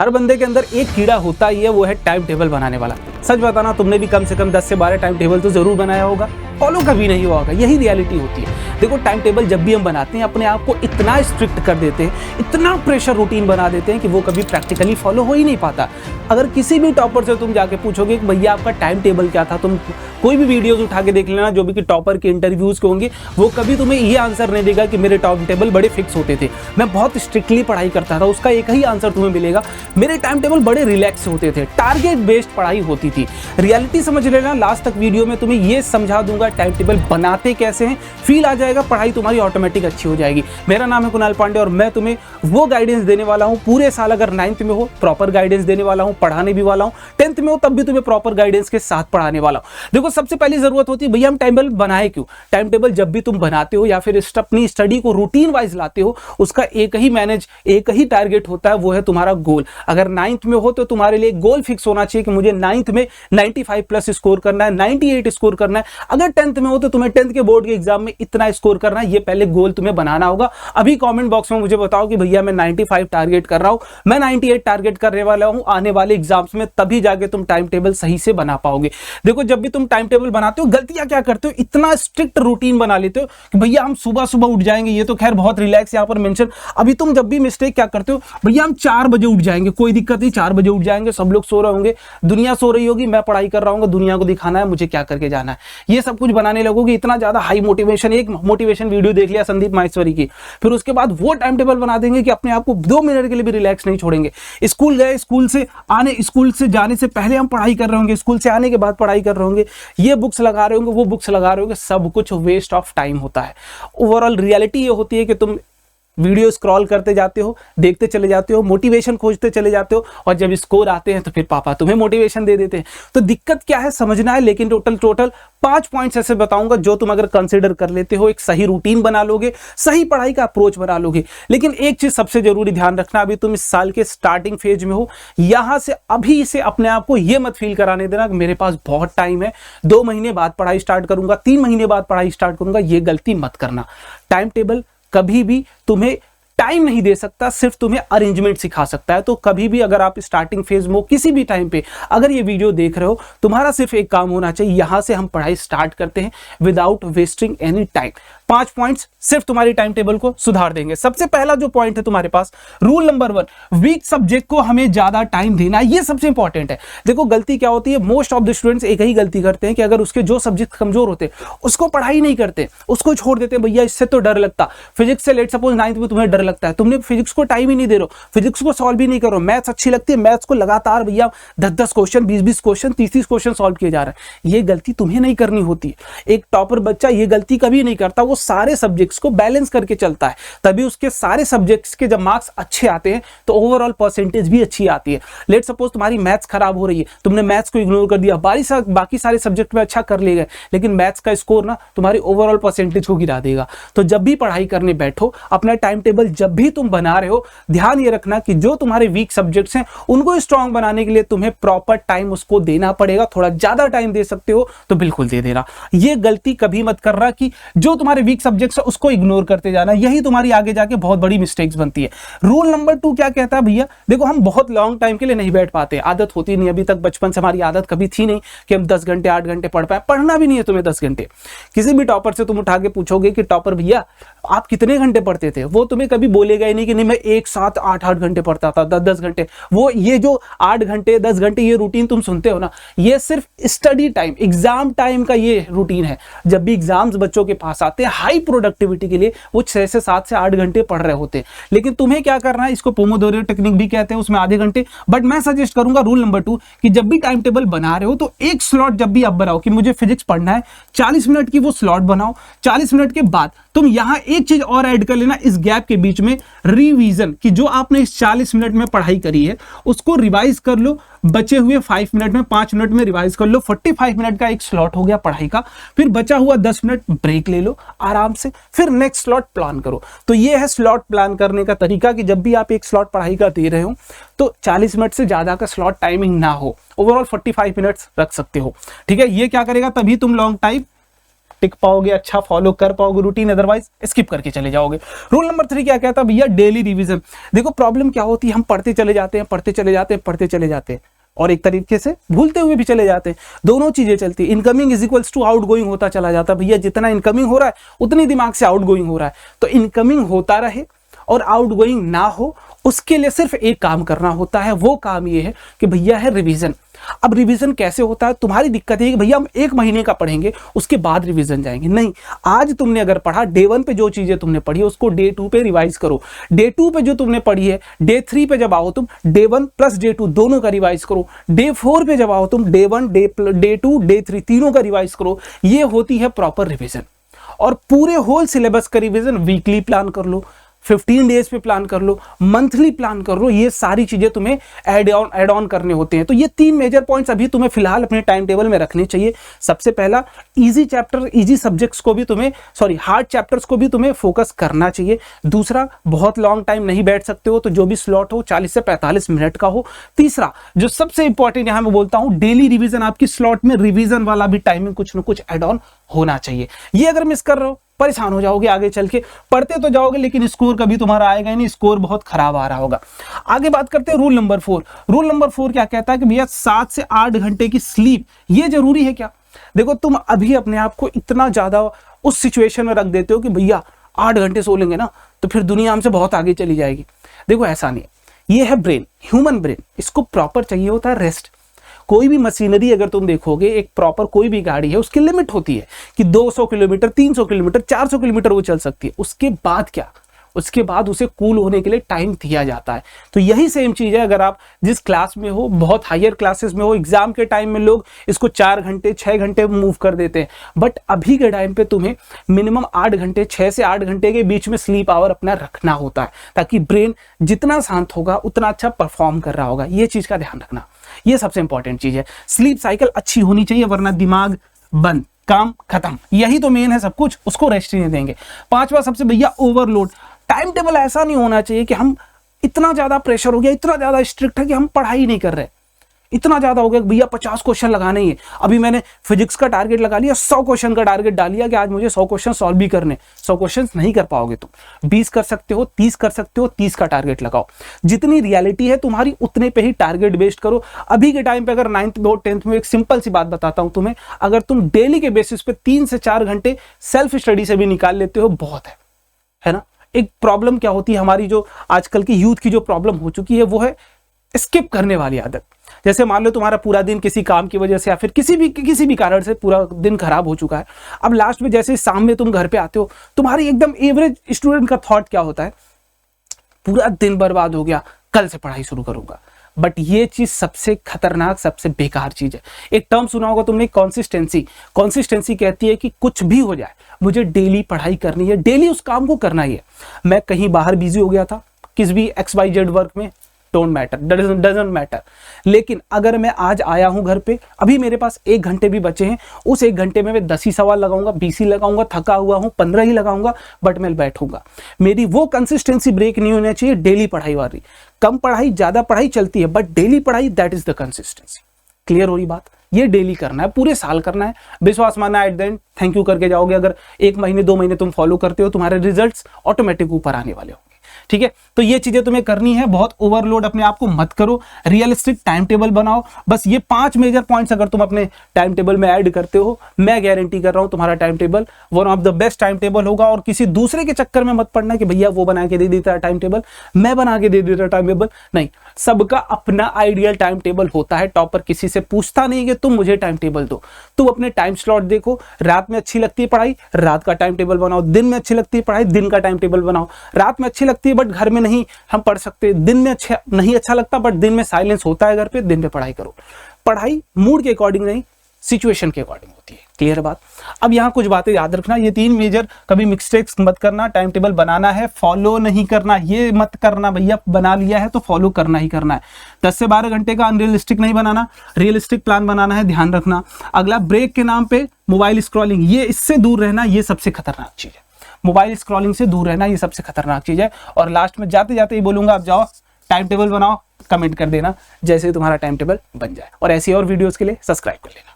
हर बंदे के अंदर एक कीड़ा होता ही है, वो है टाइम टेबल बनाने वाला। सच बताना, तुमने भी कम से कम 10 से 12 टाइम टेबल तो जरूर बनाया होगा, फॉलो कभी नहीं हुआ होगा। यही रियलिटी होती है। देखो, टाइम टेबल जब भी हम बनाते हैं अपने आप को इतना स्ट्रिक्ट कर देते हैं, इतना प्रेशर रूटीन बना देते हैं कि वो कभी प्रैक्टिकली फॉलो हो ही नहीं पाता। अगर किसी भी टॉपर से तुम जाके पूछोगे कि भैया आपका टाइम टेबल क्या था, तुम कोई भी वीडियोस उठा के देख लेना जो भी कि टॉपर के इंटरव्यूज के होंगे, वो कभी तुम्हें ये आंसर नहीं देगा कि मेरे टाइम टेबल बड़े फिक्स होते थे, मैं बहुत स्ट्रिक्टली पढ़ाई करता था। उसका एक ही आंसर तुम्हें मिलेगा, मेरे टाइम टेबल बड़े रिलैक्स होते थे, टारगेट बेस्ड पढ़ाई होती थी। रियलिटी समझ लेना, लास्ट तक वीडियो में तुम्हें ये समझा दूंगा टाइम टेबल बनाते कैसे हैं, फील आ जाएगा, पढ़ाई तुम्हारी ऑटोमेटिक अच्छी हो जाएगी। मेरा नाम है कुणाल पांडे और मैं तुम्हें वो गाइडेंस देने वाला हूं। पूरे साल अगर 9th में हो, प्रॉपर गाइडेंस देने वाला हूं, पढ़ाने भी वाला हूं। 10th में हो तब भी तुम्हें प्रॉपर गाइडेंस के साथ पढ़ाने वाला हूं। देखो, सबसे पहली जरूरत होती है भैया हम टाइम टेबल बनाए क्यों। टाइम टेबल जब भी तुम बनाते हो या फिर अपनी स्टडी को रूटीन वाइज लाते हो, उसका एक ही टारगेट होता है, वो है तुम्हारा गोल। अगर 9th में हो तो तुम्हारे लिए गोल फिक्स होना चाहिए कि मुझे 9th में 95 प्लस स्कोर करना है, 98 स्कोर करना है। अगर 10th में हो तो तुम्हें 10th के बोर्ड के एग्जाम में इतना स्कोर करना है। ये पहले गोल तुम्हें बनाना होगा। अभी कमेंट बॉक्स में मुझे बताओ कि भैया मैं 95 टारगेट कर रहा हूं, मैं 98 टारगेट करने वाला हूं आने वाले एग्जाम्स में, तभी जाके तुम टाइम टेबल सही से बना पाओगे। देखो, जब भी तुम टाइम टेबल बनाते हो, गलतियां क्या करते हो, इतना स्ट्रिक्ट रूटीन बना लेते हो कि भैया हम सुबह सुबह उठ जाएंगे। ये तो खैर बहुत रिलैक्स यहां पर मेंशन। अभी तुम जब भी मिस्टेक क्या करते हो, भैया हम 4 बजे उठ जाएंगे, कोई दिक्कत नहीं, 4 बजे उठ जाएंगे, सब लोग सो रहे होंगे, दुनिया सो रही होगी, मैं पढ़ाई कर रहा हूँ, दुनिया को दिखाना है मुझे क्या करके जाना है। ये सब कुछ बनाने लगोगे, इतना ज्यादा हाई मोटिवेशन। एक मोटिवेशन वीडियो देख लिया संदीप माहेश्वरी की, फिर उसके बाद वो टाइम टेबल बना देंगे कि अपने आप को 2 मिनट के लिए भी रिलैक्स नहीं छोड़ेंगे। स्कूल गए, स्कूल से जाने से पहले हम पढ़ाई कर रहे होंगे, स्कूल से आने के बाद पढ़ाई कर रहे होंगे, ये बुक्स लगा रहे होंगे, वो बुक्स लगा रहे होंगे, सब कुछ वेस्ट ऑफ टाइम होता है। ओवरऑल रियलिटी ये होती है कि तुम वीडियो स्क्रॉल करते जाते हो, देखते चले जाते हो, मोटिवेशन खोजते चले जाते हो, और जब स्कोर आते हैं तो फिर पापा तुम्हें मोटिवेशन दे देते हैं। तो दिक्कत क्या है समझना है। लेकिन टोटल 5 पॉइंट्स ऐसे बताऊंगा जो तुम अगर कंसिडर कर लेते हो, एक सही रूटीन बना लोगे, सही पढ़ाई का अप्रोच बना लोगे। लेकिन एक चीज सबसे जरूरी ध्यान रखना, अभी तुम इस साल के स्टार्टिंग फेज में हो, यहां से अभी से अपने आप को यह मत फील कराने देना कि मेरे पास बहुत टाइम है, 2 महीने बाद पढ़ाई स्टार्ट करूंगा, 3 महीने बाद पढ़ाई स्टार्ट करूंगा। ये गलती मत करना। टाइम टेबल कभी भी तुम्हें टाइम नहीं दे सकता, सिर्फ तुम्हें अरेंजमेंट सिखा सकता है। तो कभी भी अगर आप स्टार्टिंग फेज में हो, किसी भी टाइम पे अगर ये वीडियो देख रहे हो, तुम्हारा सिर्फ एक काम होना चाहिए, यहां से हम पढ़ाई स्टार्ट करते हैं without wasting any time. 5 points सिर्फ तुम्हारी टाइम टेबल को सुधार देंगे। सबसे पहला जो पॉइंट है तुम्हारे पास, रूल नंबर 1, वीक सब्जेक्ट को हमें ज्यादा टाइम देना, ये सबसे इंपॉर्टेंट है। देखो, गलती क्या होती है, मोस्ट ऑफ द स्टूडेंट्स एक ही गलती करते हैं कि अगर उसके जो सब्जेक्ट कमजोर होते हैं उसको पढ़ाई नहीं करते, उसको छोड़ देते हैं। भैया इससे तो डर लगता, फिजिक्स से लेट सपोज 9th में तुम्हें डर लगता है, तुमने फिजिक्स को टाइम ही नहीं दे रहे हो, फिजिक्स को सॉल्व भी नहीं करो, मैथ्स अच्छी लगती है, मैथ्स को लगातार भैया 10-10 क्वेश्चन, 20-20 क्वेश्चन, 30-30 क्वेश्चन सॉल्व किए जा रहे हैं। ये गलती तुम्हें नहीं करनी होती। एक टॉपर बच्चा ये गलती कभी नहीं करता, वो सारे सब्जेक्ट्स को बैलेंस करके चलता है, तभी उसके सारे सब्जेक्ट्स के जब मार्क्स अच्छे आते हैं तो ओवरऑल परसेंटेज भी अच्छी आती है। लेट सपोज तुम्हारी मैथ्स खराब हो रही है, तुमने मैथ्स को इग्नोर कर दिया, बाकी सारे सब्जेक्ट में अच्छा कर ले गए, लेकिन मैथ्स का स्कोर ना तुम्हारी ओवरऑल परसेंटेज को गिरा देगा। तो जब भी पढ़ाई करने बैठो, अपना टाइम टेबल जब भी तुम बना रहे हो, ध्यान ये रखना कि जो तुम्हारे वीक सब्जेक्ट्स हैं उनको स्ट्रांग बनाने के लिए तुम्हें प्रॉपर टाइम उसको देना पड़ेगा। थोड़ा ज्यादा टाइम दे सकते हो तो बिल्कुल दे देना। ये गलती कभी मत करना कि जो तुम्हारे वीक सब्जेक्ट्स है उसको इग्नोर करते जाना, यही तुम्हारी आगे जाके बहुत बड़ी मिस्टेक्स बनती है। रूल नंबर 2 क्या कहता है भैया, देखो हम बहुत लॉन्ग टाइम के लिए नहीं बैठ पाते, आदत होती नहीं, अभी तक बचपन से हमारी आदत कभी थी नहीं कि हम 10 घंटे 8 घंटे पढ़ पाए। पढ़ना भी नहीं है तुम्हें 10 घंटे। किसी भी टॉपर से तुम उठा के पूछोगे कि टॉपर भैया आप कितने घंटे पढ़ते थे, वो तुम्हें कभी बोलेगा ही नहीं कि नहीं मैं एक साथ 8-8 घंटे पढ़ता था, 10-10 घंटे। वो ये जो 8 घंटे 10 घंटे ये रूटीन तुम सुनते हो ना, ये सिर्फ स्टडी टाइम, एग्जाम टाइम का ये रूटीन है। जब भी एग्जाम्स बच्चों के पास आते हैं हाई प्रोडक्टिविटी के लिए, वो 6 से 7 से 8 घंटे पढ़ रहे होते हैं। लेकिन तुम्हें क्या करना है, इसको पोमोडोरो टेक्निक भी कहते हैं, उसमें आधे घंटे। बट मैं सजेस्ट करूंगा रूल नंबर 2 कि जब भी टाइम टेबल बना रहे हो तो एक स्लॉट जब भी आप बनाओ कि मुझे फिजिक्स पढ़ना है, 40 मिनट की वो स्लॉट बनाओ। 40 मिनट के बाद तुम यहां एक चीज और ऐड कर लेना, इस गैप के बीच में रिवीजन, कि जो आपने इस 40 मिनट में पढ़ाई करी है उसको रिवाइज कर लो। बचे हुए 5 मिनट में 5 मिनट में रिवाइज कर लो। 45 मिनट का एक स्लॉट हो गया पढ़ाई का। फिर बचा हुआ 10 मिनट ब्रेक ले लो आराम से, फिर नेक्स्ट स्लॉट प्लान करो। तो ये है स्लॉट प्लान करने का तरीका कि जब भी आप एक स्लॉट पढ़ाई का दे रहे हो तो 40 मिनट से ज्यादा का स्लॉट टाइमिंग ना हो, ओवरऑल 45 मिनट्स रख सकते हो। ठीक है, ये क्या करेगा, तभी तुम लॉन्ग टाइम टिक पाओगे, अच्छा फॉलो कर पाओगे रूटीन, अदरवाइज स्किप करके चले जाओगे। रूल नंबर 3 क्या कहता है भैया, डेली रिवीजन। देखो प्रॉब्लम क्या होती है, हम पढ़ते चले जाते हैं, पढ़ते चले जाते हैं, पढ़ते चले जाते हैं और एक तरीके से भूलते हुए भी चले जाते हैं। दोनों चीजें चलती है। Incoming is equals to outgoing होता चला जाता है भैया, जितना इनकमिंग हो रहा है उतनी दिमाग से आउट गोइंग हो रहा है। तो इनकमिंग होता रहे और आउट गोइंग ना हो, उसके लिए सिर्फ एक काम करना होता है। वो काम ये है कि भैया है रिवीजन। अब रिवीजन कैसे होता है, तुम्हारी दिक्कत है कि भैया हम 1 महीने का पढ़ेंगे उसके बाद रिवीजन जाएंगे। नहीं, आज तुमने अगर पढ़ा, डे 1 पे जो चीजें तुमने पढ़ी उसको डे 2 पे रिवाइज करो। डे 2 पे जो तुमने पढ़ी है डे 3 पे जब आओ तुम डे 1 प्लस डे 2 दोनों का रिवाइज करो। डे 4 पे जब आओ तुम डे 1 डे 2 डे 3 तीनों का रिवाइज करो। ये होती है प्रॉपर रिवीजन। और पूरे होल सिलेबस का रिवीजन वीकली प्लान कर लो, 15 डेज पे प्लान कर लो, मंथली प्लान कर लो। ये सारी चीजें तुम्हें ऐड ऑन करने होते हैं। तो ये 3 मेजर पॉइंट्स अभी तुम्हें फिलहाल अपने टाइम टेबल में रखने चाहिए। सबसे पहला, इजी चैप्टर, इजी सब्जेक्ट्स को भी तुम्हें, हार्ड चैप्टर्स को भी तुम्हें फोकस करना चाहिए। दूसरा, बहुत लॉन्ग टाइम नहीं बैठ सकते हो, तो जो भी स्लॉट हो 40 से 45 मिनट का हो। तीसरा, जो सबसे इंपॉर्टेंट यहां मैं बोलता हूं, डेली रिवीजन। आपकी स्लॉट में रिवीजन वाला भी टाइमिंग कुछ ना कुछ ऐड ऑन होना चाहिए। ये अगर मिस कर रहे हो परेशान हो जाओगे आगे चल के। पढ़ते तो जाओगे लेकिन स्कोर कभी तुम्हारा आएगा ही नहीं, स्कोर बहुत खराब आ रहा होगा। आगे बात करते हैं रूल नंबर 4। रूल नंबर 4 क्या कहता है कि भैया 7 से 8 घंटे की स्लीप ये जरूरी है क्या। देखो तुम अभी अपने आप को इतना ज्यादा उस सिचुएशन में रख देते हो कि भैया 8 घंटे सो लेंगे ना तो फिर दुनिया हमसे बहुत आगे चली जाएगी। देखो ऐसा नहीं है। ये है ब्रेन, ह्यूमन ब्रेन, इसको प्रॉपर चाहिए होता है रेस्ट। कोई भी मशीनरी अगर तुम देखोगे, एक प्रॉपर कोई भी गाड़ी है उसकी लिमिट होती है कि 200 किलोमीटर, 300 किलोमीटर, 400 किलोमीटर वो चल सकती है। उसके बाद क्या, उसके बाद उसे कूल होने के लिए टाइम दिया जाता है। तो यही सेम चीज है। अगर आप जिस क्लास में हो, बहुत हायर क्लासेस में हो, एग्जाम के टाइम में लोग इसको 4 घंटे 6 घंटे मूव कर देते हैं, बट अभी के टाइम पे तुम्हें मिनिमम 8 घंटे, 6 से 8 घंटे के बीच में स्लीप आवर अपना रखना होता है, ताकि ब्रेन जितना शांत होगा उतना अच्छा परफॉर्म कर रहा होगा। ये चीज का ध्यान रखना, ये सबसे इंपॉर्टेंट चीज है। स्लीप साइकिल अच्छी होनी चाहिए, वरना दिमाग बंद, काम खत्म। यही तो मेन है सब कुछ, उसको रेस्ट नहीं देंगे। 5वां सबसे भैया ओवरलोड। टाइम टेबल ऐसा नहीं होना चाहिए कि हम इतना ज्यादा प्रेशर हो गया, इतना ज्यादा स्ट्रिक्ट है कि हम पढ़ाई नहीं कर रहे। इतना ज्यादा हो गया भैया 50 क्वेश्चन लगाने ही है। अभी मैंने फिजिक्स का टारगेट लगा लिया, 100 क्वेश्चन का टारगेट डाल लिया कि आज मुझे 100 क्वेश्चन सॉल्व भी करने। 100 क्वेश्चन नहीं कर पाओगे तुम, 20 कर सकते हो, 30 कर सकते हो, 30 का टारगेट लगाओ। जितनी रियलिटी है तुम्हारी उतने पे ही टारगेट बेस्ड करो। अभी के टाइम पे अगर 9th में और 10th में एक सिंपल सी बात बताता हूं तुम्हें, अगर तुम डेली के बेसिस पे 3 से 4 घंटे सेल्फ स्टडी से भी निकाल लेते हो, बहुत है ना। एक प्रॉब्लम क्या होती है हमारी, जो आजकल की यूथ की जो प्रॉब्लम हो चुकी है वो है स्किप करने वाली आदत। जैसे मान लो तुम्हारा पूरा दिन किसी काम की वजह से या फिर किसी भी कारण से पूरा दिन खराब हो चुका है। अब लास्ट में जैसे शाम में तुम घर पे आते हो, तुम्हारी एकदम एवरेज स्टूडेंट का थॉट क्या होता है, पूरा दिन बर्बाद हो गया, कल से पढ़ाई शुरू करूंगा। बट ये चीज सबसे खतरनाक, सबसे बेकार चीज है। एक टर्म सुना होगा तुमने, कंसिस्टेंसी। कंसिस्टेंसी कहती है कि कुछ भी हो जाए मुझे डेली पढ़ाई करनी है, डेली उस काम को करना ही है। मैं कहीं बाहर बिजी हो गया था किस भी XYZ वर्क में, डोंट मैटर, डजंट मैटर। लेकिन अगर मैं आज आया हूं घर पे, अभी मेरे पास 1 घंटे भी बचे हैं, उस 1 घंटे में मैं 10 ही सवाल लगाऊंगा, 20 ही लगाऊंगा, थका हुआ हूं 15 ही लगाऊंगा, बट मैं बैठूंगा। मेरी वो कंसिस्टेंसी ब्रेक नहीं होनी चाहिए डेली पढ़ाई वाली। कम पढ़ाई ज्यादा पढ़ाई चलती है, बट डेली पढ़ाई, that is the consistency. Clear हो रही बात। ये डेली करना है, पूरे साल करना है। विश्वास मानना, at the end thank you करके जाओगे। अगर 1 महीने 2 महीने तुम फॉलो करते हो, तुम्हारे रिजल्ट्स ऑटोमेटिक ऊपर आने वाले होंगे। ठीक है, तो ये चीजें तुम्हें करनी है। बहुत ओवरलोड अपने आप को मत करो, रियलिस्टिक टाइम टेबल बनाओ। बस ये 5 मेजर पॉइंट्स अगर तुम अपने टाइम टेबल में ऐड करते हो, मैं गारंटी कर रहा हूं तुम्हारा time table one of the best time table होगा। और किसी दूसरे के चक्कर में मत पड़ना कि भैया वो बना के दे देता है टाइम टेबल, मैं बना के दे देता टाइम टेबल। नहीं, सबका अपना आइडियल टाइम टेबल होता है। टॉपर किसी से पूछता नहीं कि तुम मुझे टाइम टेबल दो। तुम अपने टाइम स्लॉट देखो, रात में अच्छी लगती है पढ़ाई, रात का टाइम टेबल बनाओ। दिन में अच्छी लगती है पढ़ाई, दिन का टाइम टेबल बनाओ। रात में अच्छी लगती है बट घर में नहीं हम पढ़ सकते, दिन में नहीं अच्छा लगता बट दिन में साइलेंस होता है घर पे, दिन पे पढ़ाई करो। पढ़ाई मूड के अकॉर्डिंग नहीं, सिचुएशन के अकॉर्डिंग होती है। क्लियर बात। अब यहाँ कुछ बातें याद रखना, ये 3 मेजर, कभी मिस्टेक्स मत करना। टाइम टेबल बनाना है, फॉलो नहीं करना, ये मत करना भैया, बना लिया है तो फॉलो करना ही करना है। 10 से 12 घंटे का अनरियलिस्टिक नहीं बनाना, रियलिस्टिक प्लान बनाना है, ध्यान रखना। अगला, ब्रेक के नाम पे मोबाइल स्क्रॉलिंग, ये इससे दूर रहना, ये सबसे खतरनाक चीज है। मोबाइल स्क्रॉलिंग से दूर रहना, ये सबसे खतरनाक चीज है। और लास्ट में जाते जाते ही बोलूंगा, आप जाओ टाइम टेबल बनाओ, कमेंट कर देना जैसे तुम्हारा टाइम टेबल बन जाए। और ऐसी और वीडियोस के लिए सब्सक्राइब कर लेना।